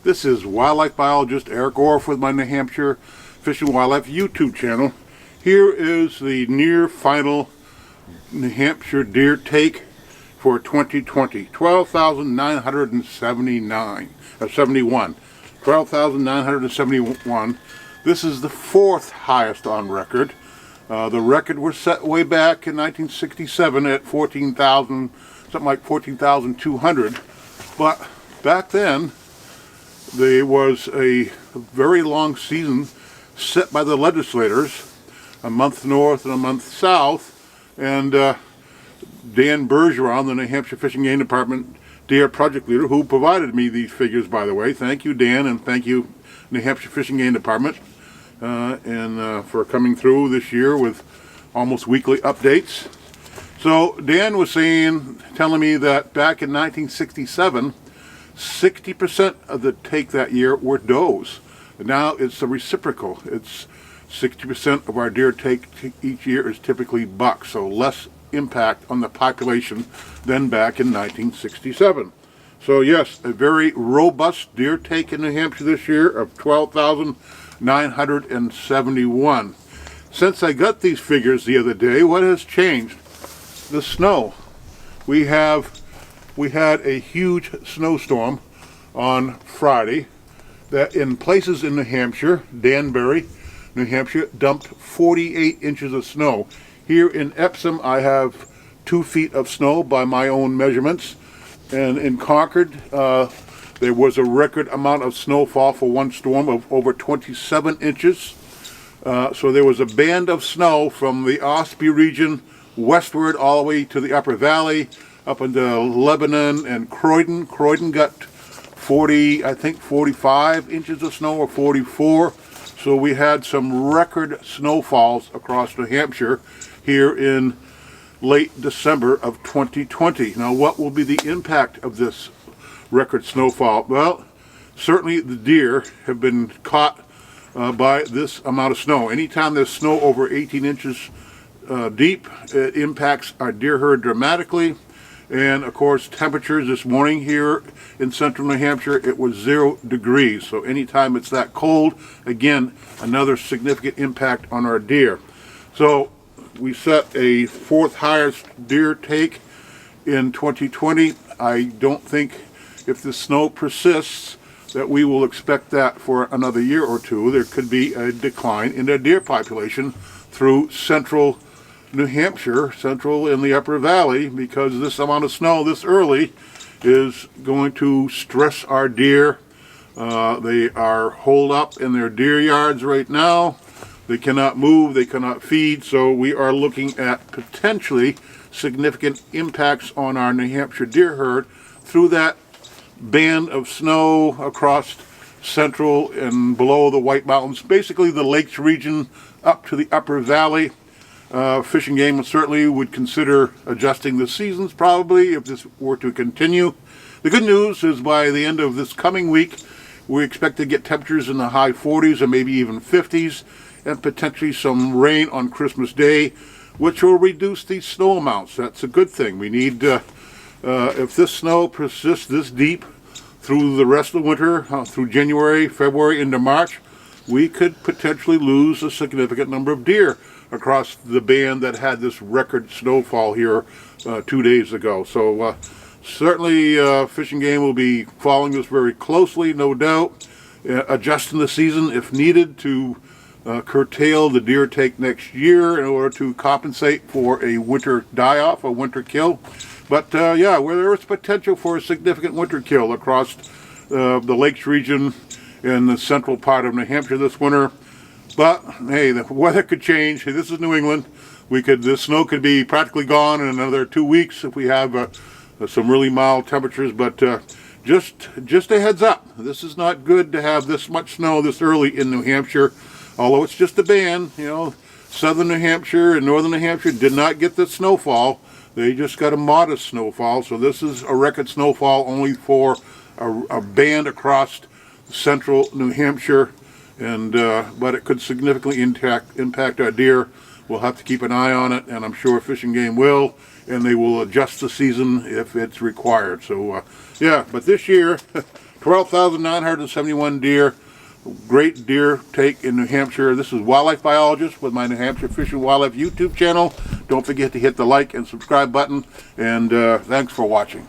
This is wildlife biologist Eric Orff with my New Hampshire Fish and Wildlife YouTube channel. Here is the near final New Hampshire deer take for 2020. 12,971. 12,971. This is the fourth highest on record. The record was set way back in 1967 at 14,000, something like 14,200. But back then, there was a very long season set by the legislators, a month north and a month south, and Dan Bergeron, the New Hampshire Fish and Game Department deer project leader, who provided me these figures, by the way. Thank you, Dan, and thank you, New Hampshire Fish and Game Department, for coming through this year with almost weekly updates. So Dan was telling me that back in 1967, 60% of the take that year were does. Now it's the reciprocal. It's 60% of our deer take each year is typically bucks, so less impact on the population than back in 1967. So yes, a very robust deer take in New Hampshire this year of 12,971. Since I got these figures the other day, what has changed? The snow. We had a huge snowstorm on Friday that in places in New Hampshire, Danbury, New Hampshire, dumped 48 inches of snow. Here in Epsom, I have 2 feet of snow by my own measurements. And in Concord, there was a record amount of snowfall for one storm of over 27 inches. So there was a band of snow from the Osby region westward all the way to the Upper Valley, up into Lebanon and Croydon. Croydon got 45 inches of snow, or 44. So we had some record snowfalls across New Hampshire here in late December of 2020. Now, what will be the impact of this record snowfall? Well, certainly the deer have been caught by this amount of snow. Anytime there's snow over 18 inches deep, it impacts our deer herd dramatically. And of course, temperatures this morning here in central New Hampshire, it was 0 degrees. So anytime it's that cold, again, another significant impact on our deer. So we set a fourth highest deer take in 2020. I don't think, if the snow persists, that we will expect that for another year or two. There could be a decline in the deer population through central New Hampshire, central and the Upper Valley, because this amount of snow this early is going to stress our deer. They are holed up in their deer yards right now. They cannot move, they cannot feed, so we are looking at potentially significant impacts on our New Hampshire deer herd through that band of snow across central and below the White Mountains, basically the Lakes region up to the Upper Valley. Fish and Game certainly would consider adjusting the seasons probably if this were to continue. The good news is by the end of this coming week, we expect to get temperatures in the high 40s or maybe even 50s, and potentially some rain on Christmas Day, which will reduce these snow amounts. That's a good thing. We need, if this snow persists this deep through the rest of the winter, through January, February, into March, we could potentially lose a significant number of deer across the band that had this record snowfall here 2 days ago. So certainly Fish and Game will be following this very closely, no doubt, adjusting the season if needed to curtail the deer take next year in order to compensate for a winter die-off, a winter kill. But yeah, where there is potential for a significant winter kill across the Lakes region in the central part of New Hampshire this winter. But hey, the weather could change. This is New England. The snow could be practically gone in another 2 weeks if we have some really mild temperatures. But just a heads up, this is not good to have this much snow this early in New Hampshire. Although it's just a band, southern New Hampshire and northern New Hampshire did not get the snowfall. They just got a modest snowfall. So this is a record snowfall only for a band across central New Hampshire. And but it could significantly impact our deer. We'll have to keep an eye on it, and I'm sure Fish and Game will, and they will adjust the season if it's required. So yeah, but this year 12,971 deer. Great deer take in New Hampshire. This is Wildlife Biologist with my New Hampshire Fish and Wildlife YouTube channel. Don't forget to hit the like and subscribe button, and thanks for watching.